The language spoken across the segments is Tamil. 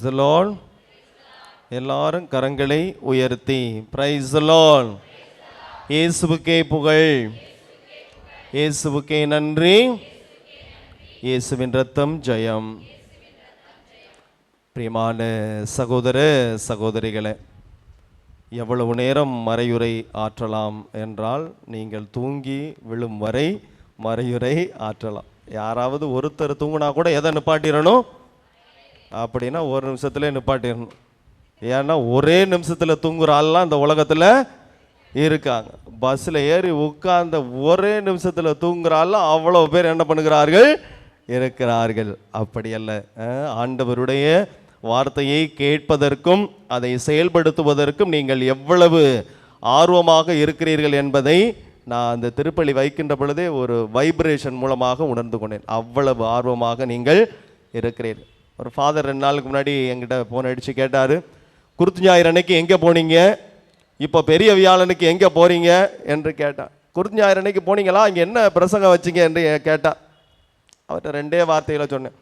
தி லார்ட். எல்லாரும் கரங்களை உயர்த்தி பிரைஸ் தி லார்ட். இயேசுவுக்கே புகழ், இயேசுவுக்கே நன்றி, இயேசுவின் ரத்தம் ஜெயம். பிரியமான சகோதர சகோதரிகளே, எவ்வளவு நேரம் மறையுரை ஆற்றலாம் என்றால், நீங்கள் தூங்கி விழும் வரை மறையுரை ஆற்றலாம். யாராவது ஒருத்தர் தூங்கினா கூட எதை நிப்பாட்டிடணும் அப்படின்னா ஒரு நிமிஷத்துல நிப்பாட்டிடணும். ஏன்னா ஒரே நிமிஷத்தில் தூங்குற ஆள்லாம் இந்த உலகத்தில் இருக்காங்க. பஸ்ஸில் ஏறி உட்கார்ந்த ஒரே நிமிஷத்தில் தூங்குற ஆள்லாம் அவ்வளோ பேர் என்ன பண்ணுகிறார்கள், இருக்கிறார்கள். அப்படி அல்ல, ஆண்டவருடைய வார்த்தையை கேட்பதற்கும் அதை செயல்படுத்துவதற்கும் நீங்கள் எவ்வளவு ஆர்வமாக இருக்கிறீர்கள் என்பதை நான் அந்த திருப்பலி வைக்கின்ற பொழுதே ஒரு வைப்ரேஷன் மூலமாக உணர்ந்து கொண்டேன். அவ்வளவு ஆர்வமாக நீங்கள் இருக்கிறீர்கள். ஒரு ஃபாதர் 2 நாளுக்கு முன்னாடி என்கிட்ட ஃபோன் அடித்து கேட்டார், குருத்து ஞாயிறு அன்னைக்கு எங்கே போனீங்க, இப்போ பெரிய வியாழனுக்கு எங்கே போகிறீங்க என்று கேட்டான். குருத்து ஞாயிறு அன்னைக்கு போனீங்களா, இங்கே என்ன பிரசங்கம் வச்சிங்க என்று கேட்டான். அவர்கிட்ட 2 வார்த்தைகளை சொன்னேன்,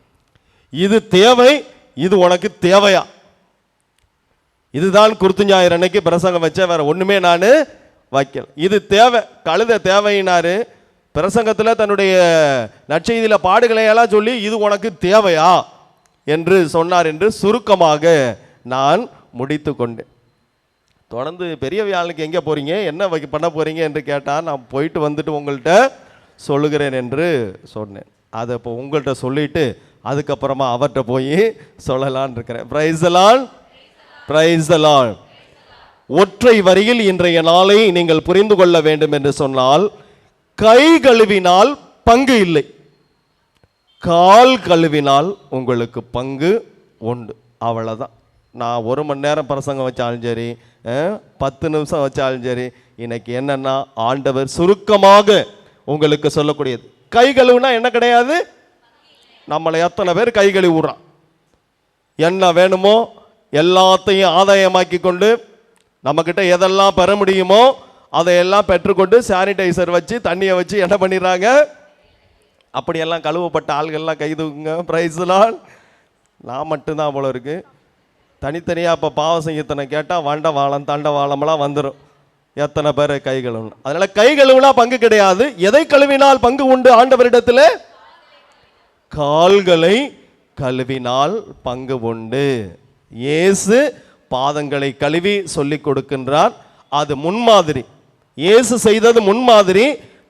இது தேவை, இது உனக்கு தேவையா, இதுதான் குருத்து ஞாயிறு அன்னைக்கு பிரசங்கம் வச்ச, வேற ஒன்றுமே நான் வைக்கல. இது தேவை, கழுத தேவையினாரு. பிரசங்கத்தில் தன்னுடைய நற்செய்தியில் பாடுகளையெல்லாம் சொல்லி இது உனக்கு தேவையா என்று சொன்னார் என்று சுருக்கமாக நான் முடித்து கொண்டேன். தொடர்ந்து பெரிய வியாழனுக்கு எங்கே போகிறீங்க, என்ன பண்ண போகிறீங்க என்று கேட்டால், நான் போயிட்டு வந்துட்டு உங்கள்கிட்ட சொல்லுகிறேன் என்று சொன்னேன். அதை இப்போ உங்கள்கிட்ட சொல்லிட்டு அதுக்கப்புறமா அவர்கிட்ட போய் சொல்லலான் இருக்கிறேன். Price the Lord, praise the Lord. ஒற்றை வரியில் இன்றைய நாளை நீங்கள் புரிந்து கொள்ள வேண்டும் என்று சொன்னால், கை கழுவினால் பங்கு இல்லை, கால் கழுவினால் உங்களுக்கு பங்கு உண்டு. அவ்வளோதான். நான் 1 மணி நேரம் பிரசங்கம் வச்சாலும் சரி, 10 நிமிஷம் வச்சாலும் சரி, இன்னைக்கு என்னன்னா ஆண்டவர் சுருக்கமாக உங்களுக்கு சொல்லக்கூடியது. கை கழுவுனா என்ன கிடையாது, நம்மளை எத்தனை பேர் கை கழுவி விடுறான். என்ன வேணுமோ எல்லாத்தையும் ஆதாயமாக்கி கொண்டு நம்மக்கிட்ட எதெல்லாம் பெற முடியுமோ அதையெல்லாம் பெற்றுக்கொண்டு சானிடைசர் வச்சு தண்ணியை வச்சு என்ன பண்ணிடுறாங்க, அப்படியெல்லாம் கழுவப்பட்ட ஆள்கள்லாம் கை தூக்குங்க. Price the Lord. நான் மட்டும்தான் போல இருக்கு. தனித்தனியாக இப்போ பாவ சங்கீதனை கேட்டால் வண்ட வாழம் தண்ட வாழமெல்லாம் வந்துடும். எத்தனை பேர் கை கழுவணும். அதனால கை கழுவினா பங்கு கிடையாது. எதை கழுவினால் பங்கு உண்டு ஆண்டவரிடத்தில், கால்களை கழுவினால் பங்கு உண்டு. இயேசு பாதங்களை கழுவி சொல்லி கொடுக்கின்றார். அது முன்மாதிரி. இயேசு செய்தது முன்மாதிரி,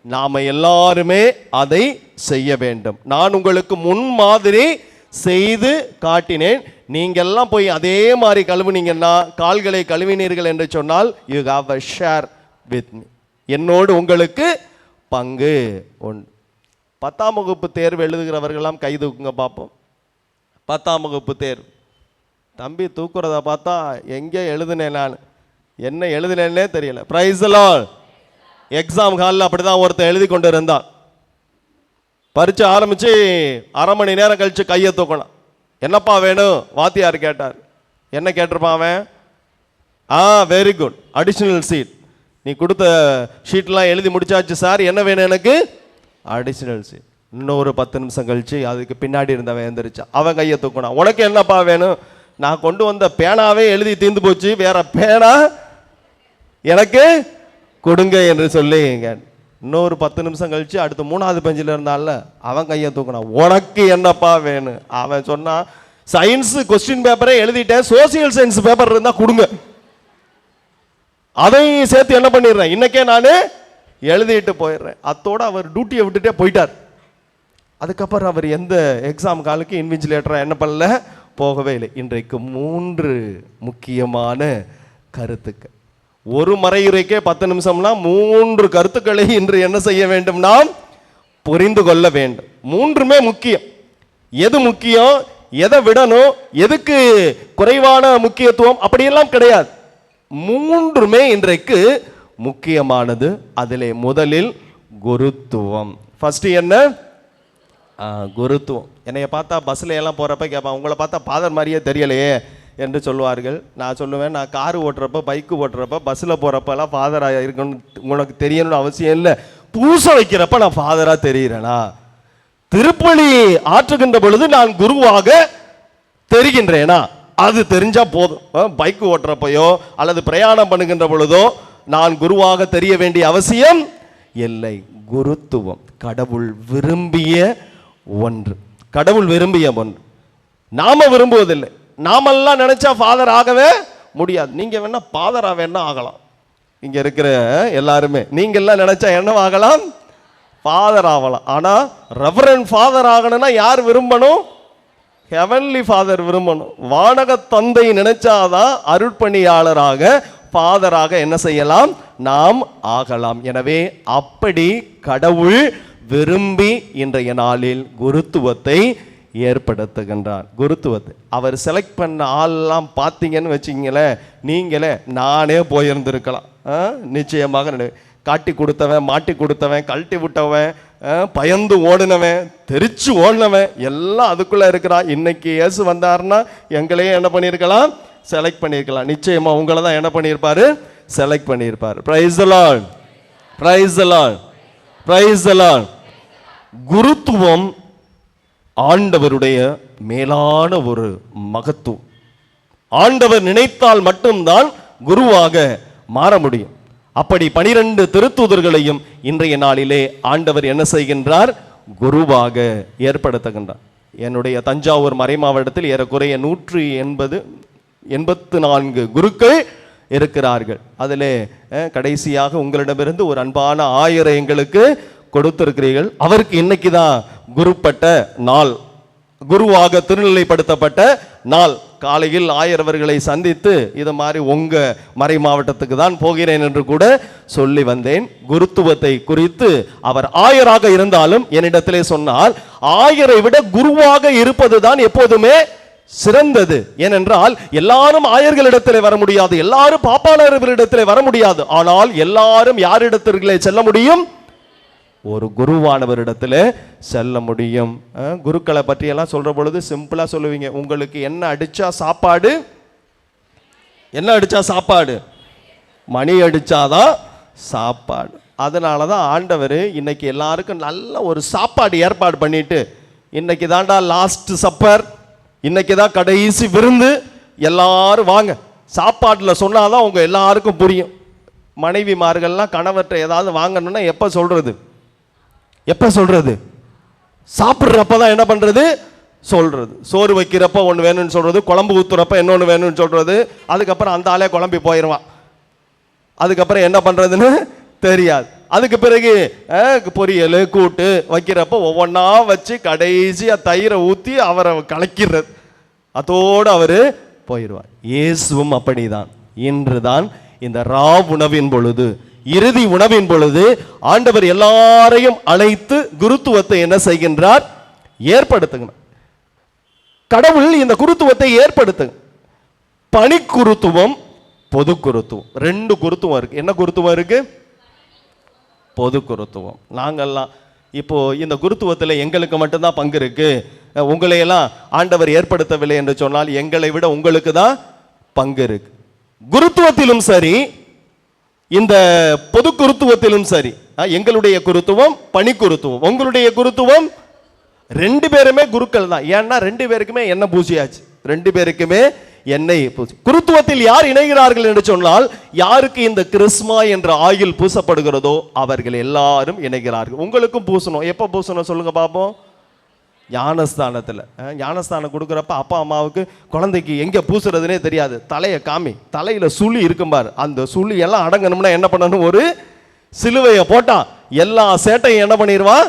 நாம எல்லாருமே அதை செய்ய வேண்டும். நான் உங்களுக்கு முன்மாதிரி செய்து காட்டினேன், நீங்கெல்லாம் போய் அதே மாதிரி கழுவுனீங்கன்னா, கால்களை கழுவினீர்கள் என்று சொன்னால், you have a share with me, என்னோடு உங்களுக்கு பங்கு உண்டு. 10ஆம் வகுப்பு தேர்வு எழுதுகிறவர்களெல்லாம் கை தூக்குங்க பார்ப்போம். 10ஆம் வகுப்பு தேர்வு. தம்பி தூக்குறத பார்த்தா எங்கே எழுதுனேன், நான் என்ன எழுதுனேன்னே தெரியல. Price the Lord. எக்ஸாம் ஹாலில் அப்படிதான் ஒருத்தர் எழுதி கொண்டு இருந்தான். பரீட்சை ஆரம்பிச்சு 1/2 மணி நேரம் கழிச்சு கையை தூக்கணும். என்னப்பா வேணும் வாத்தியார் கேட்டார். என்ன கேட்டிருப்பான் அவன், வெரி குட், அடிஷ்னல் சீட், நீ கொடுத்த ஷீட்லாம் எழுதி முடிச்சாச்சு சார், என்ன வேணும் எனக்கு, அடிஷ்னல் சீட். இன்னொரு 10 நிமிஷம் கழிச்சு அதுக்கு பின்னாடி இருந்தவன் எழுந்திரிச்சான். அவன் கையை தூக்கணும். உனக்கு என்னப்பா வேணும், நான் கொண்டு வந்த பேனாவே எழுதி தீர்ந்து போச்சு, வேற பேனா எனக்கு கொடுங்க என்று சொல்லி. இன்னொரு 10 நிமிஷம் கழிச்சு அடுத்து 3வது பெஞ்சில் இருந்தால அவன் கையை தூக்கினான். உனக்கு என்னப்பா வேணும். அவன் சொன்னான், சயின்ஸ் கொஸ்டின் பேப்பரே எழுதிட்டேன், சோசியல் சயின்ஸ் பேப்பர் இருந்தா கொடுங்க, அதையும் சேர்த்து என்ன பண்ணிடுறேன், இன்னைக்கே நான் எழுதிட்டு போயிடுறேன். அத்தோட அவர் டியூட்டியை விட்டுட்டே போயிட்டார். அதுக்கப்புறம் அவர் எந்த எக்ஸாம் காலுக்கு இன்விஜிலேட்டரா என்ன பண்ணல, போகவே இல்லை. இன்றைக்கு 3 முக்கியமான கருத்துக்கள். ஒரு மறையுரைக்கே 10 நிமிஷம்னா 3 கருத்துக்களை இன்று என்ன செய்ய வேண்டும், நாம் புரிந்து கொள்ள வேண்டும். 3மே முக்கியம். எது முக்கியம், எதை விடணும், எதுக்கு குறைவான முக்கியத்துவம் அப்படியெல்லாம் கிடையாது. 3மே இன்றைக்கு முக்கியமானது. அதிலே முதலில் குருத்துவம். ஃபர்ஸ்ட் என்ன, குருத்துவம். என்னைய பார்த்தா பஸ்ஸில் எல்லாம் போகிறப்ப கேட்பான், உங்களை பார்த்தா ஃபாதர் மாதிரியே தெரியலையே என்று சொல்லுவார்கள். நான் சொல்லுவேன், நான் காரு ஓட்டுறப்ப, பைக்கு ஓட்டுறப்ப, பஸ்ஸில் போகிறப்பெல்லாம் ஃபாதராக இருக்கணும் உனக்கு தெரியணும்னு அவசியம் இல்லை. பூசை வைக்கிறப்ப நான் ஃபாதராக தெரிகிறேனா, திருப்பலி ஆற்றுகின்ற பொழுது நான் குருவாக தெரிகின்றேனா, அது தெரிஞ்சா போதும். பைக் ஓட்டுறப்பையோ அல்லது பிரயாணம் பண்ணுகின்ற பொழுதோ நான் குருவாக தெரிய வேண்டிய அவசியம் இல்லை. குருத்துவம் கடவுள் விரும்பிய ஒன்று, கடவுள் விரும்பிய ஒன்று. நாம விரும்புவதில்லை. நாமெல்லாம் நினைச்சா ஃபாதர் ஆகவே முடியாது. நீங்க வேணா ஃபாதரா வேணா ஆகலாம். இங்க இருக்கிற எல்லாருமே நீங்க எல்லாம் நினைச்சா என்ன ஆகலாம்? ஃபாதர் ஆகலாம். ஆனா ரெவரண்ட் ஃபாதர் ஆகணும்னா யார் விரும்பணும்? ஹெவன்லி ஃபாதர் விரும்பணும். வானக தந்தை நினைச்சாதான் அருட்பணியாளராக ஃபாதராக என்ன செய்யலாம்? நாம் ஆகலாம். எனவே அப்படி கடவுள் விரும்பி இன்றைய நாளில் குருத்துவத்தை ஏற்படுத்துகின்றார். குருத்துவத்தை அவர் செலக்ட் பண்ண ஆள்லாம் பார்த்தீங்கன்னு வச்சுங்களேன், நீங்களே நானே போயிருந்திருக்கலாம். நிச்சயமாக காட்டி கொடுத்தவன், மாட்டி கொடுத்தவன், கழட்டி விட்டவன், பயந்து ஓடினவன், தெரிச்சு ஓடினவன் எல்லாம் அதுக்குள்ள இருக்கிறான். இன்னைக்கு இயேசு வந்தாருன்னா எங்களையே என்ன பண்ணியிருக்கலாம்? செலக்ட் பண்ணியிருக்கலாம். நிச்சயமா உங்களை தான் என்ன பண்ணியிருப்பாரு? செலக்ட் பண்ணியிருப்பாரு. Praise the Lord, praise the Lord, praise the Lord. குருத்துவம் ஆண்டவருடைய மேலான ஒரு மகத்துவம். ஆண்டவர் நினைத்தால் மட்டும்தான் குருவாக மாற முடியும். அப்படி 12 திருத்தூதர்களையும் இன்றைய நாளிலே ஆண்டவர் என்ன செய்கின்றார்? குருவாக ஏற்படுத்துகின்றார். என்னுடைய தஞ்சாவூர் மறை மாவட்டத்தில் ஏறக்குறைய 184 குருக்கள் இருக்கிறார்கள். அதிலே கடைசியாக உங்களிடமிருந்து ஒரு அன்பான 1000 எங்களுக்கு கொடுத்திருக்கிறீர்கள். அவருக்கு இன்னைக்கு தான் குருப்பட்ட நாள், குருவாக திருநிலைப்படுத்தப்பட்ட நாள். காலையில் 1000 சந்தித்து இது மாதிரி உங்க மறை மாவட்டத்துக்கு தான் போகிறேன் என்று கூட சொல்லி வந்தேன். குருத்துவத்தை குறித்து அவர் 1000 இருந்தாலும் என்னிடத்திலே சொன்னால் 1000 விட குருவாக இருப்பது தான் எப்போதுமே சிறந்தது. ஏனென்றால் எல்லாரும் 1000 வர முடியாது, எல்லாரும் பாப்பாளர்களிடத்திலே வர முடியாது. ஆனால் எல்லாரும் யாரிடத்திலே செல்ல முடியும்? ஒரு குருவானவரிடத்துல செல்ல முடியும். குருக்களை பற்றி எல்லாம் சொல்ற பொழுது சிம்பிளா சொல்லுவீங்க, உங்களுக்கு என்ன அடிச்சா சாப்பாடு? என்ன அடிச்சா சாப்பாடு? மணி அடிச்சாதான் சாப்பாடு. அதனாலதான் ஆண்டவர் இன்னைக்கு எல்லாருக்கும் நல்ல ஒரு சாப்பாடு ஏற்பாடு பண்ணிட்டு, இன்னைக்கு தாண்டா லாஸ்ட் சப்பர், இன்னைக்கு தான் கடைசி விருந்து, எல்லாரும் வாங்க. சாப்பாட்டில் சொன்னாதான் உங்க எல்லாருக்கும் புரியும். மனைவிமார்கள்லாம் கணவர்கிட்ட ஏதாவது வாங்கணும்னா எப்ப சொல்றது? எப்ப சொல்றது? சாப்பிட்றப்பதான் என்ன பண்றது? சொல்றது. சோறு வைக்கிறப்ப ஒன்று வேணும்னு சொல்றது, குழம்பு ஊத்துறப்ப இன்னொன்று வேணும்னு சொல்றது. அதுக்கப்புறம் அந்த ஆளே குழம்பி போயிடுவான். அதுக்கப்புறம் என்ன பண்றதுன்னு தெரியாது. அதுக்கு பிறகு பொரியல் கூட்டு வைக்கிறப்ப ஒவ்வொன்றா வச்சு கடைசியா தயிரை ஊற்றி அவரை கலக்கிறது, அதோடு அவரு போயிடுவார். இயேசுவும் அப்படிதான். இன்றுதான் இந்த உணவின் பொழுது, இறுதி உணவின் பொழுது ஆண்டவர் எல்லாரையும் அழைத்து குருத்துவத்தை என்ன செய்கின்றார்? ஏற்படுத்துகிறார். கடவுள் இந்த குருத்துவத்தை ஏற்படுத்து. பணி குருத்துவம், பொது குருத்துவம், 2 குருத்துவம் இருக்கு. என்ன குருத்துவம் இருக்கு? பொது குருத்துவம். நாங்கள்லாம் இப்போ இந்த குருத்துவத்தில் எங்களுக்கு மட்டும்தான் பங்கு இருக்கு, உங்களையெல்லாம் ஆண்டவர் ஏற்படுத்தவில்லை என்று சொன்னால் எங்களை விட உங்களுக்கு தான் பங்கு இருக்கு. குருத்துவத்திலும் சரி, இந்த பொது குருத்துவத்திலும் சரி, எங்களுடைய குருத்துவம் பணி குருத்துவம், உங்களுடைய குருத்துவம் 2 பேருமே குருக்கள் தான். ஏன்னா 2 பேருக்குமே எண்ணெய் பூசியாச்சு, 2 பேருக்குமே எண்ணெய் பூசி. குருத்துவத்தில் யார் இணைகிறார்கள் என்று சொன்னால், யாருக்கு இந்த கிறிஸ்மா என்ற ஆயில் பூசப்படுகிறதோ அவர்கள் எல்லாரும் இணைகிறார்கள். உங்களுக்கும் பூசணும். எப்போ பூசணும் சொல்லுங்க பாப்போம்? ஞானஸ்தானத்தில். ஞானஸ்தானம் கொடுக்குறப்ப அப்பா அம்மாவுக்கு குழந்தைக்கு எங்கே பூசுறதுனே தெரியாது, தலையை காமி, தலையில் சுழி இருக்கும்பார், அந்த சுழி எல்லாம் அடங்கணும்னா என்ன பண்ணணும்? ஒரு சிலுவையை போட்டான், எல்லா சேட்டையும் என்ன பண்ணிடுவான்?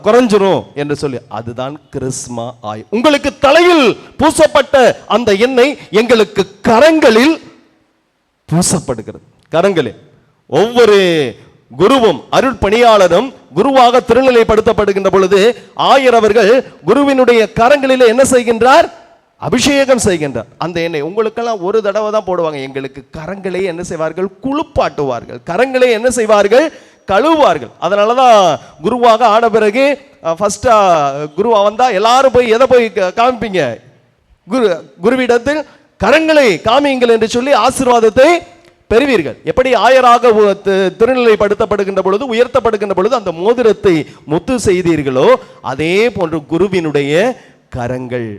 குறைஞ்சிரும் என்று சொல்லி. அதுதான் கிறிஸ்மா ஆய். உங்களுக்கு தலையில் பூசப்பட்ட அந்த எண்ணெய் எங்களுக்கு கரங்களில் பூசப்படுகிறது. கரங்களில் ஒவ்வொரு குருவும் அருட்பணியாளரும் குருவாக திருநிலைப்படுத்தப்படுகின்ற பொழுது ஆயரவர்கள் குருவினுடைய கரங்களில் என்ன செய்கின்றார்? அபிஷேகம் செய்கின்றார். அந்த எண்ணெய் உங்களுக்கெல்லாம் ஒரு தடவை தான் போடுவாங்க. எங்களுக்கு கரங்களே என்ன செய்வார்கள்? குளிப்பாட்டுவார்கள். கரங்களே என்ன செய்வார்கள்? கழுவுவார்கள். அதனாலதான் குருவாக ஆன பிறகு ஃபர்ஸ்டா குருவா வந்தா எல்லாரும் போய் எதை போய் காமிப்பீங்க? குருவிடத்தில் கரங்களை காமியுங்கள் என்று சொல்லி ஆசீர்வாதத்தை பெறுவீர்கள். எப்படி ஆயராக திருநிலைப்படுத்தப்படுகின்ற பொழுது, உயர்த்தப்படுகின்ற பொழுது அந்த மோதிரத்தை முத்து செய்தீர்களோ, அதே போன்று குருவினுடைய கரங்கள்.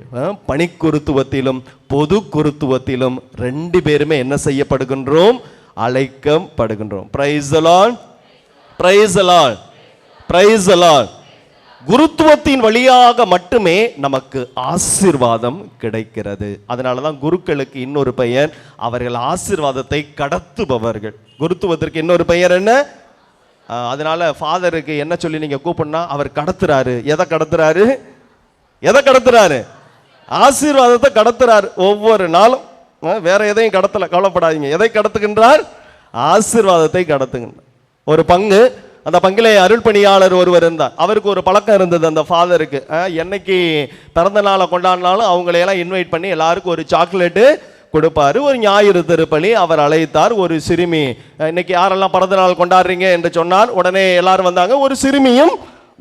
பணிக்குருத்துவத்திலும் பொது குருத்துவத்திலும் 2 பேருமே என்ன செய்யப்படுகின்றோம்? அழைக்கப்படுகின்றோம். Praise the Lord, praise the Lord, praise the Lord. குருத்துவத்தின் வழியாக மட்டுமே நமக்கு ஆசீர்வாதம் கிடைக்கிறது. அதனால தான் குருக்களுக்கு இன்னொரு பெயர், அவர்கள் ஆசீர்வாதத்தை கடத்துபவர்கள். குருத்துவத்திற்கு இன்னொரு பெயர் என்ன? அதனால ஃபாதருக்கு என்ன சொல்லி நீங்க கூப்பிடனா, அவர் கடத்துறாரு. எதை கடத்துறாரு? எதை கடத்துறாரு? ஆசீர்வாதத்தை கடத்துறாரு. ஒவ்வொரு நாளும் வேற எதையும் கடத்தல, கவலைப்படாதீங்க. எதை கடத்துகின்றார்? ஆசீர்வாதத்தை கடத்துகின்றார். ஒரு பங்கு, அந்த பங்கிலே அருள் பணியாளர் ஒருவர் இருந்தார். அவருக்கு ஒரு பழக்கம் இருந்தது, அந்த ஃபாதருக்கு. என்னைக்கு பிறந்த நாளை கொண்டாடினாலும் அவங்களையெல்லாம் இன்வைட் பண்ணி எல்லாருக்கும் ஒரு சாக்லேட்டு கொடுப்பாரு. ஒரு ஞாயிறு திருப்பலி அவர் அழைத்தார். ஒரு சிறுமி, இன்னைக்கு யாரெல்லாம் பிறந்த நாள் கொண்டாடுறீங்க என்று சொன்னார். உடனே எல்லாரும் வந்தாங்க. ஒரு சிறுமியும்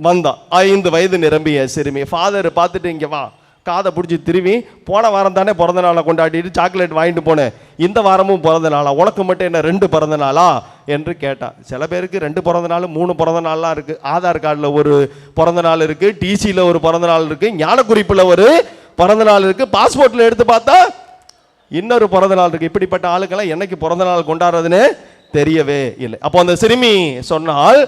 வந்தான், 5 வயது நிரம்பிய சிறுமி. ஃபாதர் பார்த்துட்டு, இங்கே வா, காதை பிடிச்சி திருவி, போன வாரம் தானே பிறந்த நாளை கொண்டாடிட்டு சாக்லேட் வாங்கிட்டு போனேன், இந்த வாரமும் பிறந்த நாளா, உனக்கு மட்டும் என்ன 2 பிறந்த நாளா என்று கேட்டான். சில பேருக்கு 2 பிறந்த நாள் 3 பிறந்த நாள்லாம் இருக்குது. ஆதார் கார்டில் ஒரு பிறந்த நாள் இருக்குது, டிசியில் ஒரு பிறந்த நாள் இருக்குது, ஞான குறிப்பில் ஒரு பிறந்த நாள் இருக்குது, பாஸ்போர்ட்டில் எடுத்து பார்த்தா இன்னொரு பிறந்த நாள் இருக்குது. இப்படிப்பட்ட ஆளுக்கெல்லாம் என்னைக்கு பிறந்த நாள் கொண்டாடுறதுன்னு தெரியவே இல்லை. அப்போ அந்த சிறுமி சொன்னால்,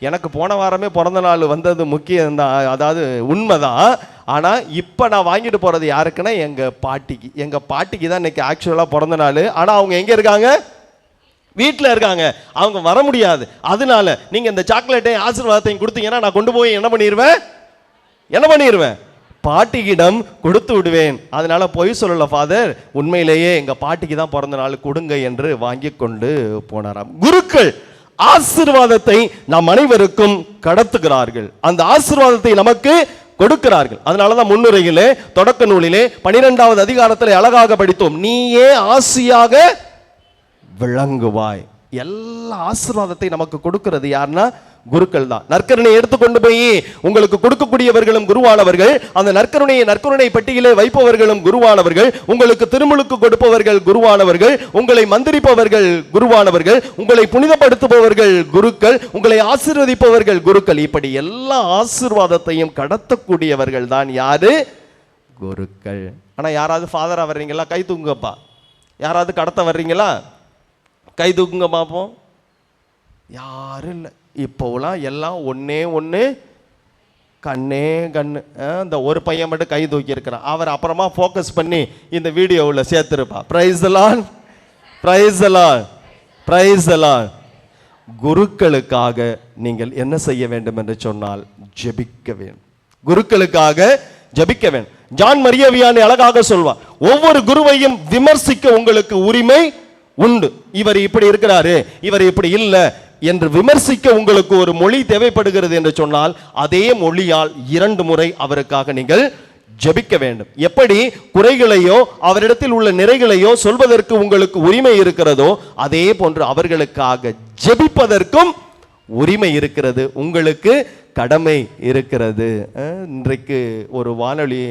எனக்கு போன வாரமே பிறந்த நாள் வந்தது முக்கியம்தான், அதாவது உண்மைதான். ஆனால் இப்போ நான் வாங்கிட்டு போகிறது யாருக்குன்னா எங்கள் பாட்டிக்கு. எங்கள் பாட்டிக்கு தான் இன்னைக்கு ஆக்சுவலாக பிறந்த நாள். ஆனால் அவங்க எங்கே இருக்காங்க? வீட்டில் இருக்காங்க, அவங்க வர முடியாது. அதனால நீங்கள் இந்த சாக்லேட்டையும் ஆசீர்வாதத்தையும் கொடுத்தீங்கன்னா நான் கொண்டு போய் என்ன பண்ணிடுவேன்? பாட்டிக்கிடம் கொடுத்து விடுவேன். அதனால பொய் சொல்லல ஃபாதர், உண்மையிலேயே எங்கள் பாட்டிக்கு தான் பிறந்த நாள், கொடுங்க என்று வாங்கி கொண்டு போனாராம். குருக்கள் ஆசீர்வாதத்தை நாம் அனைவருக்கும் கடத்துகிறார்கள், அந்த ஆசீர்வாதத்தை நமக்கு கொடுக்கிறார்கள். அதனாலதான் முன்னுரையிலே, தொடக்க நூலிலே 12வது அதிகாரத்தில் அழகாக படித்தோம், நீயே ஆசியாக விளங்குவாய். எல்லா ஆசீர்வாதத்தை நமக்கு கொடுக்கிறது யாருன்னா குருக்கள் தான். நற்கருணை எடுத்துக்கொண்டு போய் உங்களுக்கு கொடுக்கக்கூடியவர்களும் குருவானவர்கள், அந்த நற்கருணை பட்டியலே வைப்பவர்களும் குருவானவர்கள், உங்களுக்கு திருமுழுக்கு கொடுப்பவர்கள் குருவானவர்கள், உங்களை மந்திரிப்பவர்கள் குருவானவர்கள், உங்களை புனிதப்படுத்துபவர்கள் குருக்கள், உங்களை ஆசீர்வதிப்பவர்கள் குருக்கள். இப்படி எல்லா ஆசீர்வாதத்தையும் கடத்தக்கூடியவர்கள் தான் யாரு? குருக்கள். ஆனா யாராவது ஃபாதரா வர்றீங்களா? கை தூங்குங்கப்பா. யாராவது கடத்த வர்றீங்களா? கை தூக்குங்க பார்ப்போம். யாரும் இல்லை. இப்போலாம் எல்லாம் ஒன்று கண்ணே கண்ணு. இந்த ஒரு பையன் மட்டும் கை தூக்கி இருக்கிறான், அவர் அப்புறமா ஃபோக்கஸ் பண்ணி இந்த வீடியோவில் சேர்த்துருப்பா. Praise the Lord, praise the Lord, praise the Lord. குருக்களுக்காக நீங்கள் என்ன செய்ய வேண்டும் என்று சொன்னால் ஜெபிக்க வேண்டும். குருக்களுக்காக ஜெபிக்க வேண்டும். ஜான் மரியா வியானி அழகாக சொல்வார், ஒவ்வொரு குருவையும் விமர்சிக்க உங்களுக்கு உரிமை உண்டு. இவர் இப்படி இருக்கிறாரு, இவர் இப்படி இல்லை என்று விமர்சிக்க உங்களுக்கு ஒரு மொழி தேவைப்படுகிறது என்று சொன்னால் அதே மொழியால் 2 முறை அவருக்காக நீங்கள் ஜெபிக்க வேண்டும். எப்படி குறைகளையோ அவரிடத்தில் உள்ள நிறைகளையோ சொல்வதற்கு உங்களுக்கு உரிமை இருக்கிறதோ, அதே போன்று அவர்களுக்காக ஜெபிப்பதற்கும் உரிமை இருக்கிறது, உங்களுக்கு கடமை இருக்கிறது. இன்றைக்கு ஒரு வானொலி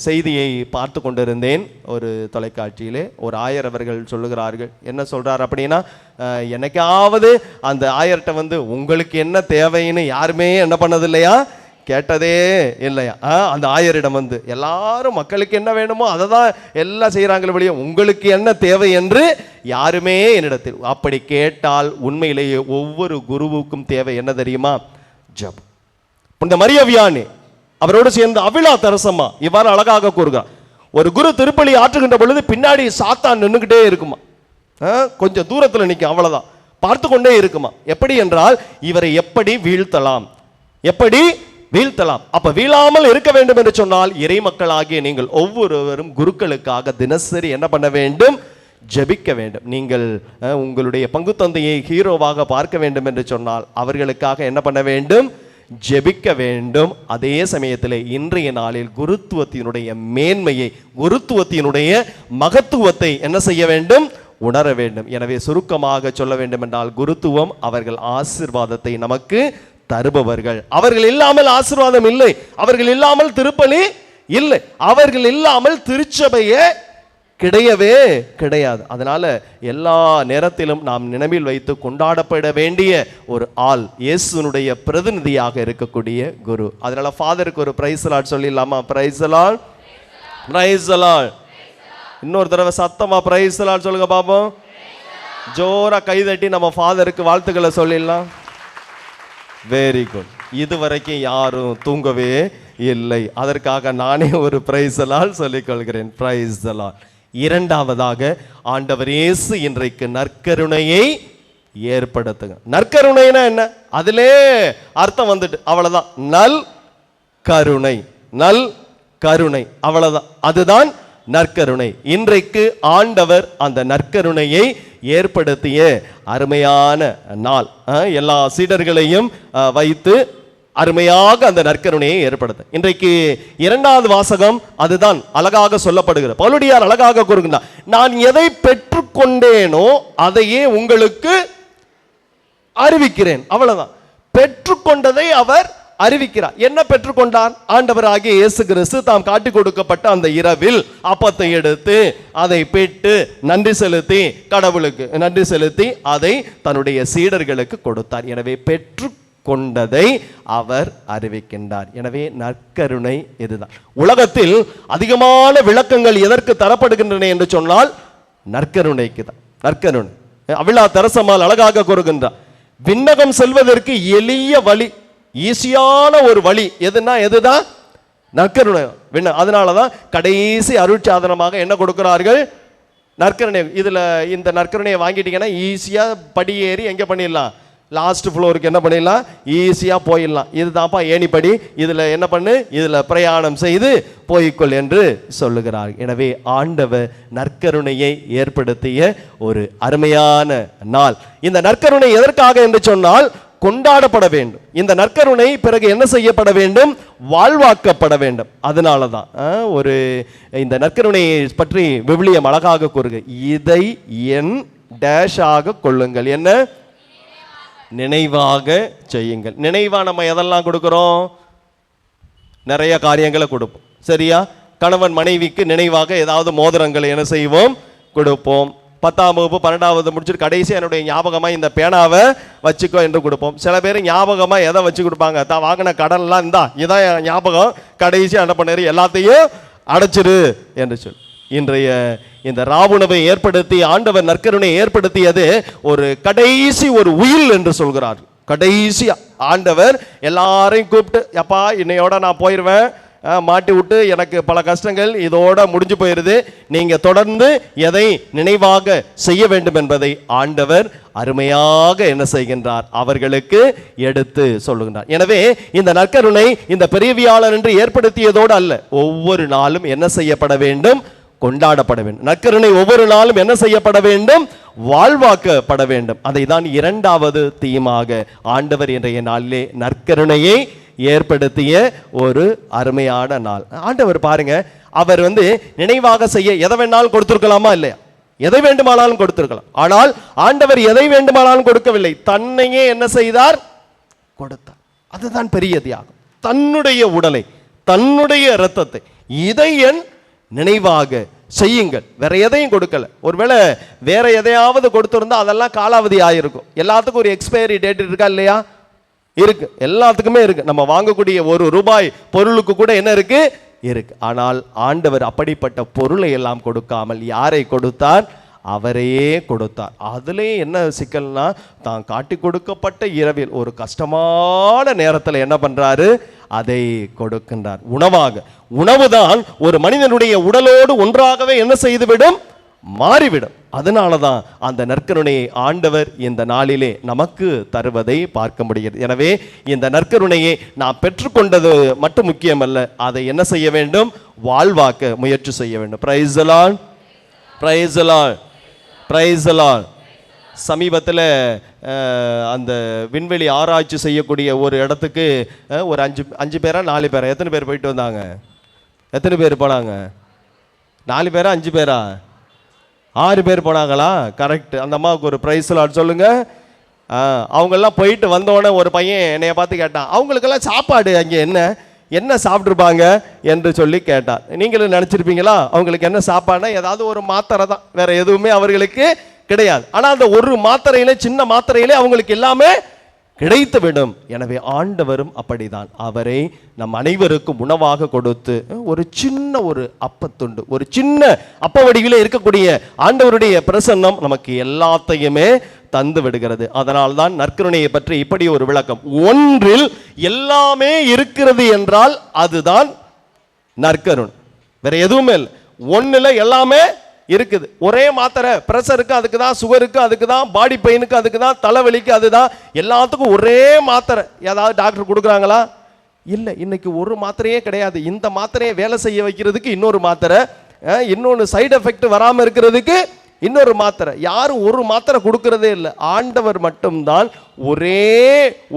செய்தியை பார்த்து கொண்டிருந்தேன். ஒரு தொலைக்காட்சியிலே ஒரு ஆயர் அவர்கள் சொல்லுகிறார்கள். என்ன சொல்றார் அப்படின்னா, என்னைக்காவது அந்த ஆயர்கிட்ட வந்து உங்களுக்கு என்ன தேவைன்னு யாருமே என்ன பண்ணது இல்லையா, கேட்டதே இல்லையா. அந்த ஆயரிடம் வந்து எல்லாரும் மக்களுக்கு என்ன வேணுமோ அதை தான் எல்லாம் செய்கிறாங்களே வெளியே, உங்களுக்கு என்ன தேவை என்று யாருமே என்னிடத்தில். அப்படி கேட்டால் உண்மையிலேயே ஒவ்வொரு குருவுக்கும் தேவை என்ன தெரியுமா? ஜெபம். இந்த மரியா வியானி அவரோடு சேர்ந்து அவிழா தரசம்மா இவ்வாறு அழகாக கூறுகிறார், ஒரு குரு திருப்பலி ஆற்றுகின்ற பொழுது பின்னாடி சாத்தான் நின்றுகிட்டே இருக்குமா, கொஞ்சம் தூரத்தில் நிற்கும், அவ்வளவுதான், பார்த்து கொண்டே இருக்குமா. எப்படி என்றால் இவரை எப்படி வீழ்த்தலாம், எப்படி வீழ்த்தலாம். அப்ப வீழாமல் இருக்க வேண்டும் என்று சொன்னால் இறை மக்களாகிய நீங்கள் ஒவ்வொருவரும் குருக்களுக்காக தினசரி என்ன பண்ண வேண்டும்? ஜெபிக்க வேண்டும். நீங்கள் உங்களுடைய பங்கு தந்தையை ஹீரோவாக பார்க்க வேண்டும் என்று சொன்னால் அவர்களுக்காக என்ன பண்ண வேண்டும்? ஜெபிக்க வேண்டும். அதே சமயத்தில் இன்றைய நாளில் குருத்துவத்தினுடைய மேன்மையை, குருத்துவத்தினுடைய மகத்துவத்தை என்ன செய்ய வேண்டும்? உணர வேண்டும். எனவே சுருக்கமாக சொல்ல வேண்டும் என்றால் குருத்துவம் அவர்கள் ஆசீர்வாதத்தை நமக்கு தருபவர்கள். அவர்கள் இல்லாமல் ஆசீர்வாதம் இல்லை, அவர்கள் இல்லாமல் திருப்பலி இல்லை, அவர்கள் இல்லாமல் திருச்சபையே கிடையவே கிடையாது. அதனால எல்லா நேரத்திலும் நாம் நினைவில் வைத்து கொண்டாடப்பட வேண்டிய ஒரு ஆள் இயேசுனுடைய பிரதிநிதியாக இருக்கக்கூடிய குரு. அதனால ஃபாதருக்கு ஒரு பிரைஸ் லார்ட் சொல்லிடலாமா? Praise Lord, praise Lord. இன்னொரு தடவை சத்தமா பிரைஸ் லார்ட் சொல்லுங்க பாப்போம். ஜோரா கைதட்டி நம்ம ஃபாதருக்கு வாழ்த்துக்களை சொல்லிடலாம். Very good. இதுவரைக்கும் யாரும் தூங்கவே இல்லை. அதற்காக நானே ஒரு பிரைஸ் லார்ட் சொல்லிக் கொள்கிறேன். Praise Lord. இரண்டாவதாக ஆண்டவர் இயேசு இன்றைக்கு நற்கருணையை ஏற்படுத்துங்க. நற்கருணைனா என்ன? அதிலே அர்த்தம் வந்துட்டு அவ்வளவுதான். நல் கருணை, நல் கருணை, அவ்வளவுதான். அதுதான் நற்கருணை. இன்றைக்கு ஆண்டவர் அந்த நற்கருணையை ஏற்படுத்திய அருமையான நாள். எல்லா சீடர்களையும் வைத்து அருமையாக அந்த நற்கருணையை ஏற்படுத்த இன்றைக்கு இரண்டாவது வாசகம் அதுதான் அழகாக சொல்லப்படுகிற பவுலடியார் அழகாக கூறுகின்றார். நான் எதை பெற்றுக்கொண்டேனோ அதையே உங்களுக்கு அறிவிக்கிறேன். அவ்வளவுதான். பெற்றுக்கொண்டதை அவர் அறிவிக்கிறார். என்ன பெற்றுக்கொண்டார்? ஆண்டவராகிய இயேசு கிறிஸ்து தாம் காட்டி கொடுக்கப்பட்ட அந்த இரவில் அப்பத்தை எடுத்து அதை பெற்று நன்றி செலுத்தி, கடவுளுக்கு நன்றி செலுத்தி அதை தன்னுடைய சீடர்களுக்கு கொடுத்தார். எனவே பெற்று கொண்டதை அவர் அறிவிக்கின்றார். எனவே நற்கருணை இதுதான். உலகத்தில் அதிகமான விளக்கங்கள் எதற்கு தரப்படுகின்றன என்று சொன்னால் நற்கருணைக்கு தான். நற்கருணை. அவிழா தரசமால் அழகாக கூறுகின்றார், விண்ணகம் செல்வதற்கு எளிய வழி, ஈஸியான ஒரு வழி எதுனா எதுதான்? நற்கருணை. அதனாலதான் கடைசி அருட்சாதனமாக என்ன கொடுக்கிறார்கள்? நற்கருணை. இதுல இந்த நற்கருணையை வாங்கிட்டீங்கன்னா ஈஸியா படியேறி எங்க பண்ணிடலாம்? லாஸ்ட் ஃப்ளோருக்கு என்ன பண்ணிடலாம்? ஈஸியாக போயிடலாம். இதுதான்ப்பா ஏணிப்படி, இதில் என்ன பண்ணு, இதில் பிரயாணம் செய்து போய்க்கொள் என்று சொல்லுகிறார். எனவே ஆண்டவர் நற்கருணையை ஏற்படுத்திய ஒரு அருமையான நாள். இந்த நற்கருணை எதற்காக என்று சொன்னால் கொண்டாடப்பட வேண்டும். இந்த நற்கருணை பிறகு என்ன செய்யப்பட வேண்டும்? வாழ்வாக்கப்பட வேண்டும். அதனால தான் ஒரு இந்த நற்கருணையை பற்றி விவிலியம் அழகாக கூறுக, இதை என் டேஷாக கொள்ளுங்கள், என்ன நினைவாக செய்யுங்கள். நினைவா நம்ம எதெல்லாம் கொடுக்கிறோம்? நிறைய காரியங்களை கொடுப்போம். சரியா? கணவன் மனைவிக்கு நினைவாக ஏதாவது மோதிரங்களை என்ன செய்வோம்? கொடுப்போம். 10ஆம் வகுப்பு 12வது முடிச்சுட்டு கடைசி என்னுடைய ஞாபகமா இந்த பேனாவை வச்சுக்கோ என்று கொடுப்போம். சில பேர் ஞாபகமா எதை வச்சு கொடுப்பாங்க? தான் வாங்கின கடன்லாம் இருந்தா இதான் ஞாபகம், கடைசி என்ன பண்ணாரு? எல்லாத்தையும் அடைச்சிரு என்று சொல்லி இன்றைய இந்த ராவுணவை ஏற்படுத்தி ஆண்டவர் நற்கருணை ஏற்படுத்தியது ஒரு கடைசி ஒரு உயில் என்று சொல்கிறார். கடைசி ஆண்டவர் எல்லாரையும் கூப்பிட்டு, அப்பா இன்னையோட நான் போயிடுவேன், மாட்டி விட்டு எனக்கு பல கஷ்டங்கள் இதோட முடிஞ்சு போயிருது, நீங்க தொடர்ந்து எதை நினைவாக செய்ய வேண்டும் என்பதை ஆண்டவர் அருமையாக என்ன செய்கின்றார்? அவர்களுக்கு எடுத்து சொல்லுகின்றார். எனவே இந்த நற்கருணை இந்த பெரியவியாளர் என்று ஏற்படுத்தியதோடு அல்ல, ஒவ்வொரு நாளும் என்ன செய்யப்பட வேண்டும்? கொண்டாடப்பட வேண்டும். நற்கருணை ஒவ்வொரு நாளும் என்ன செய்யப்பட வேண்டும்? வாழ்வாக்கப்பட வேண்டும். அதை தான் இரண்டாவது தீமாக ஆண்டவர் இன்றைய நாளிலே நற்கருணையை ஏற்படுத்திய ஒரு அருமையான நாள். ஆண்டவர் பாருங்க, அவர் நினைவாக செய்ய எதை வேணாலும் கொடுத்திருக்கலாமா? இல்லையா? எதை வேண்டுமானாலும் கொடுத்திருக்கலாம். ஆனால் ஆண்டவர் எதை வேண்டுமானாலும் கொடுக்கவில்லை, தன்னையே என்ன செய்தார்? கொடுத்தார். அதுதான் பெரிய தியாகம். தன்னுடைய உடலை, தன்னுடைய இரத்தத்தை, இதை என் நினைவாக செய்யுங்கள். வேற எதையும் கொடுக்கல. ஒருவேளை வேற எதையாவது கொடுத்திருந்தா அதெல்லாம் காலாவதி ஆயிருக்கும். எல்லாத்துக்கும் ஒரு எக்ஸ்பைரி டேட் இருக்கா இல்லையா? இருக்கு. எல்லாத்துக்குமே இருக்கு. நம்ம வாங்கக்கூடிய ₹1 பொருளுக்கு கூட என்ன இருக்கு? இருக்கு. ஆனால் ஆண்டவர் அப்படிப்பட்ட பொருளை எல்லாம் கொடுக்காமல் யாரை கொடுத்தார்? அவரையே கொடுத்தார். அதுலேயே என்ன சிக்கல்னா, தான் காட்டி கொடுக்கப்பட்ட இரவில் ஒரு கஷ்டமான நேரத்தில் என்ன பண்றாரு? அதை கொடுக்கின்றார் உணவாக. உணவுதான் ஒரு மனிதனுடைய உடலோடு ஒன்றாகவே என்ன செய்துவிடும்? மாறிவிடும். அதனாலதான் அந்த நற்கருணையை ஆண்டவர் இந்த நாளிலே நமக்கு தருவதை பார்க்க முடிகிறது. எனவே இந்த நற்கருணையை நாம் பெற்றுக்கொண்டது மட்டும் முக்கியமல்ல, அதை என்ன செய்ய வேண்டும்? வாழ்வாக்க முயற்சி செய்ய வேண்டும். Price the Lord, praise the Lord, praise the Lord. சமீபத்தில் அந்த விண்வெளி ஆராய்ச்சி செய்யக்கூடிய ஒரு இடத்துக்கு ஒரு 5 பேரா 4 பேரா எத்தனை பேர் போயிட்டு வந்தாங்க? எத்தனை பேர் போனாங்க? 4 பேரா 5 பேரா? 6 பேர் போனாங்களா? கரெக்ட். அந்த அம்மாவுக்கு ஒரு பிரைஸ் லார்ட் சொல்லுங்க. அவங்கெல்லாம் போயிட்டு வந்தோடனே ஒரு பையன் என்னைய பார்த்து கேட்டான், அவங்களுக்கெல்லாம் சாப்பாடு அங்கே என்ன? என்ன சாப்பிட்ருப்பாங்க என்று சொல்லி கேட்டார். நீங்களும் நினச்சிருப்பீங்களா அவங்களுக்கு என்ன சாப்பாடுனா ஏதாவது ஒரு மாத்திரை தான், வேற எதுவுமே அவர்களுக்கு கிடையாது. ஆனால் அந்த ஒரு மாத்திரையிலே, சின்ன மாத்திரையிலே அவங்களுக்கு எல்லாமே கிடைத்து விடும். எனவே ஆண்டவரும் அப்படிதான், அவரை நம் அனைவருக்கும் உணவாக கொடுத்து ஒரு சின்ன ஒரு அப்பத்துண்டு, ஒரு சின்ன அப்ப வடிவிலே இருக்கக்கூடிய ஆண்டவருடைய பிரசன்னம் நமக்கு எல்லாத்தையுமே தந்து விடுகிறது. அதனால்தான் நற்கருணையை பற்றி இப்படி ஒரு விளக்கம், ஒன்றில் எல்லாமே இருக்கிறது என்றால் அதுதான் நற்கருணை, வேற எதுவுமே இல்லை. ஒன்னுல எல்லாமே இருக்குது. ஒரே மாத்திரை, பிரஷருக்கு அதுக்கு தான், சுகருக்கு அதுக்கு தான், பாடி பெயினுக்கு அதுக்கு தான், தலைவலிக்கு அதுதான், எல்லாத்துக்கும் ஒரே மாத்திரை. ஏதாவது டாக்டர் கொடுக்குறாங்களா? இல்லை. இன்னைக்கு ஒரு மாத்திரையே கிடையாது. இந்த மாத்திரையை வேலை செய்ய வைக்கிறதுக்கு இன்னொரு மாத்திரை, இன்னொன்று சைடு எஃபெக்ட் வராமல் இருக்கிறதுக்கு இன்னொரு மாத்திரை. யாரும் ஒரு மாத்திரை கொடுக்கறதே இல்லை. ஆண்டவர் மட்டும்தான் ஒரே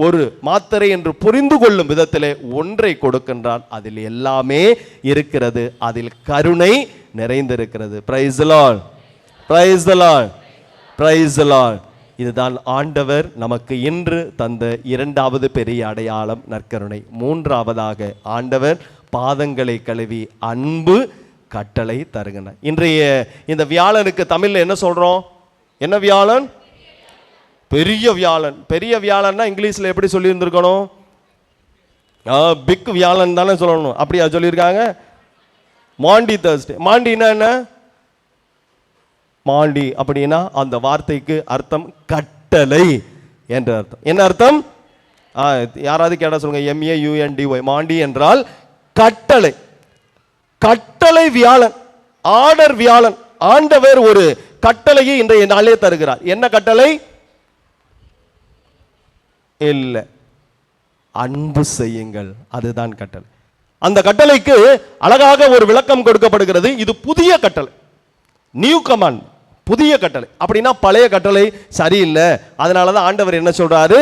ஒரு மாத்திரை என்று புரிந்து கொள்ளும் விதத்திலே ஒன்றை கொடுக்கின்றார். அதில் எல்லாமே இருக்கிறது, அதில் கருணை நிறைந்திருக்கிறது. Price the Lord, praise the Lord, praise the Lord. இதுதான் ஆண்டவர் நமக்கு இன்று தந்த இரண்டாவது பெரிய அடையாளம், நற்கருணை. மூன்றாவதாக ஆண்டவர் பாதங்களை கழுவி அன்பு கட்டளை தருகின்றார். இன்றைய இந்த வியாழனுக்கு தமிழ்ல என்ன சொல்றோம்? என்ன வியாழன்? பெரிய வியாழன். பெரிய வியாழன்னா இங்கிலீஷ்ல எப்படி சொல்லி இருந்திருக்கணும்? பிக் வியாழன் தானே சொல்லணும். அப்படியா சொல்லியிருக்காங்க? மாண்டி தர்ஸ்டே. மாண்டினா என்ன? மாண்டி அப்படின்னா அந்த வார்த்தைக்கு அர்த்தம் கட்டளை என்ற அர்த்தம். என்ன அர்த்தம்? யாராவது கேட்டா சொல்லுங்க. MAUNDY. மாண்டி என்றால் கட்டளை. கட்டளை வியாழன், ஆர்டர் வியாழன். ஆண்டவர் ஒரு கட்டளையை இன்றைய நாளே தருகிறார். என்ன கட்டளை? இல்லை, அன்பு செய்யுங்கள், அதுதான் கட்டளை. அந்த கட்டளைக்கு அழகாக ஒரு விளக்கம் கொடுக்கப்படுகிறது. இது புதிய கட்டளை, நியூ கமாண்ட், புதிய கட்டளை. அப்படின்னா பழைய கட்டளை சரியில்லை, அதனாலதான் ஆண்டவர் என்ன சொல்றாரு?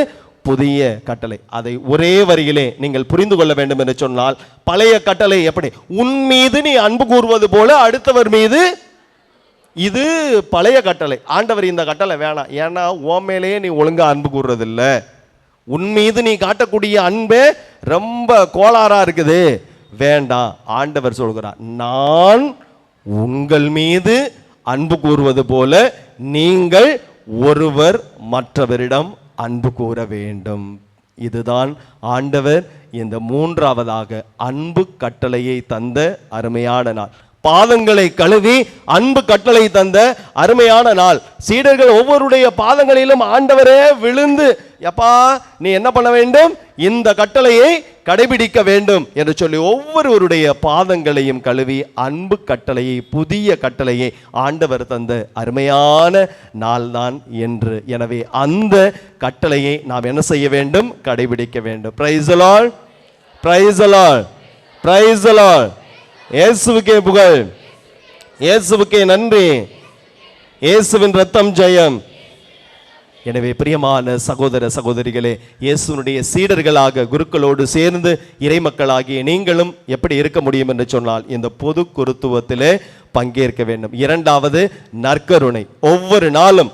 புதிய கட்டளை. அதை ஒரே வரியிலே நீங்கள் புரிந்து கொள்ள வேண்டும் என்று சொன்னால், பழைய கட்டளை எப்படி? உன் மீது நீ அன்பு கூறுவது போல அடுத்தவர் மீது, இது பழைய கட்டளை. ஆண்டவர் இந்த கட்டளை வேணாம், ஏன்னா உன் மேலேயே நீ ஒழுங்கா அன்பு கூறுறது இல்லை, உன் மீது நீ காட்டக்கூடிய அன்பே ரொம்ப கோளாறா இருக்குது, வேண்டாம். ஆண்டவர் சொல்கிறார், நான் உங்கள் மீது அன்பு கூறுவது போல நீங்கள் ஒருவர் மற்றவரிடம் அன்பு கூற வேண்டும். இதுதான் ஆண்டவர் இந்த மூன்றாவதாக அன்பு கட்டளையை தந்த அருமையான நாள். பாதங்களை கழுவி அன்பு கட்டளை தந்த அருமையான நாள். சீடர்கள் ஒவ்வொருடைய பாதங்களிலும் ஆண்டவரே விழுந்து, எப்பா நீ என்ன பண்ண வேண்டும்? இந்த கட்டளையை கடைபிடிக்க வேண்டும் என்று சொல்லி ஒவ்வொருவருடைய பாதங்களையும் கழுவி அன்பு கட்டளையை, புதிய கட்டளையை ஆண்டவர் தந்த அருமையான நாள்தான் என்று. எனவே அந்த கட்டளையை நாம் என்ன செய்ய வேண்டும்? கடைபிடிக்க வேண்டும். Price the Lord, praise the Lord, praise the Lord. இயேசுவுக்கே புகழ், இயேசுவுக்கே நன்றி, இயேசுவின் ரத்தம் ஜெயம். எனவே பிரியமான சகோதர சகோதரிகளே, இயேசுனுடைய சீடர்களாக குருக்களோடு சேர்ந்து இறைமக்களாகிய நீங்களும் எப்படி இருக்க முடியும் என்று சொன்னால், இந்த பொது குருத்துவத்திலே பங்கேற்க வேண்டும். இரண்டாவது நற்கருணை. ஒவ்வொரு நாளும்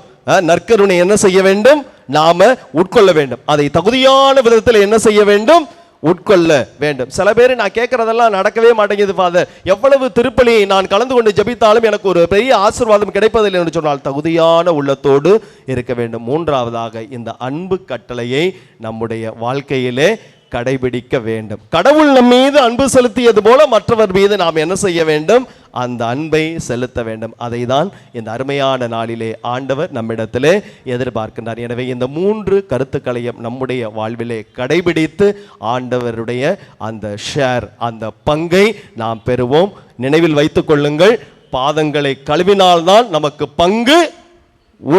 நற்கருணை என்ன செய்ய வேண்டும்? நாம உட்கொள்ள வேண்டும். அதை தகுதியான விதத்தில் என்ன செய்ய வேண்டும்? உட்கொள்ள வேண்டும். சில பேர் நான் கேட்கறதெல்லாம் நடக்கவே மாட்டேங்குது ஃபாதர், எவ்வளவு திருப்பலி நான் கலந்து கொண்டு ஜெபித்தாலும் எனக்கு ஒரு பெரிய ஆசீர்வாதம் கிடைப்பதில்லை என்று சொன்னால், தகுதியான உள்ளத்தோடு இருக்க வேண்டும். மூன்றாவதாக இந்த அன்பு கட்டளையை நம்முடைய வாழ்க்கையிலே கடைபிடிக்க வேண்டும். கடவுள் நம் மீது அன்பு செலுத்தியது போல மற்றவர் மீது நாம் என்ன செய்ய வேண்டும்? அந்த அன்பை செலுத்த வேண்டும். அதை தான் இந்த அருமையான நாளிலே ஆண்டவர் நம்மிடத்திலே எதிர்பார்க்கின்றார். எனவே இந்த மூன்று கருத்துக்களையும் நம்முடைய வாழ்விலே கடைபிடித்து ஆண்டவருடைய அந்த ஷேர், அந்த பங்கை நாம் பெறுவோம். நினைவில் வைத்துக் கொள்ளுங்கள், பாதங்களை கழுவினால்தான் நமக்கு பங்கு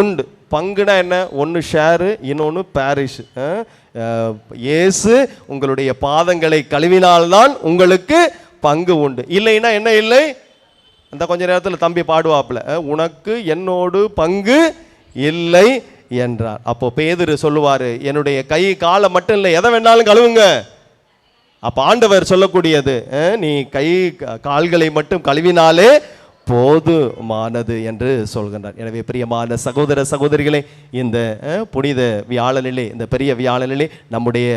உண்டு. பங்குனா என்ன? ஒன்று ஷேரு, இன்னொன்று பேரிஷ். இயேசு உங்களுடைய பாதங்களை கழுவினால்தான் உங்களுக்கு பங்கு உண்டு. இல்லைன்னா என்ன இல்லை? அந்த கொஞ்ச நேரத்தில் தம்பி பாடுவாப்புல, உனக்கு என்னோடு பங்கு இல்லை என்றார். அப்போ பேதுரு சொல்லுவாரு, என்னுடைய கை காலை மட்டும் இல்லை, எதை வேணாலும் கழுவுங்க. அப்போ ஆண்டவர் சொல்லக்கூடியது, நீ கை கால்களை மட்டும் கழுவினாலே போதுமானது என்று சொல்கின்றார். எனவே பிரியமான சகோதர சகோதரிகளே, இந்த புனித வியாழனிலே, இந்த பெரிய வியாழனிலே நம்முடைய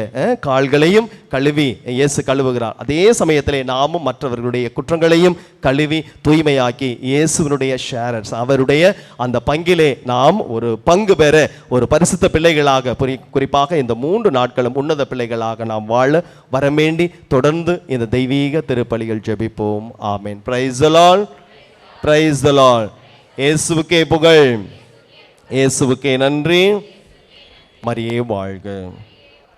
கால்களையும் கழுவி இயேசு கழுவுகிறார். அதே சமயத்திலே நாமும் மற்றவர்களுடைய குற்றங்களையும் கழுவி தூய்மையாக்கி இயேசுவினுடைய ஷேரர்ஸ், அவருடைய அந்த பங்கிலே நாம் ஒரு பங்கு பெற ஒரு பரிசுத்த பிள்ளைகளாக, குறிப்பாக இந்த 3 நாட்களும் உன்னத பிள்ளைகளாக நாம் வாழ வரவேண்டி தொடர்ந்து இந்த தெய்வீக திருப்பலிகள் ஜெபிப்போம். Amen. Praise the Lord, praise the Lord. இயேசுவுக்கே புகழ், இயேசுவுக்கே நன்றி. மரியே வாழ்க.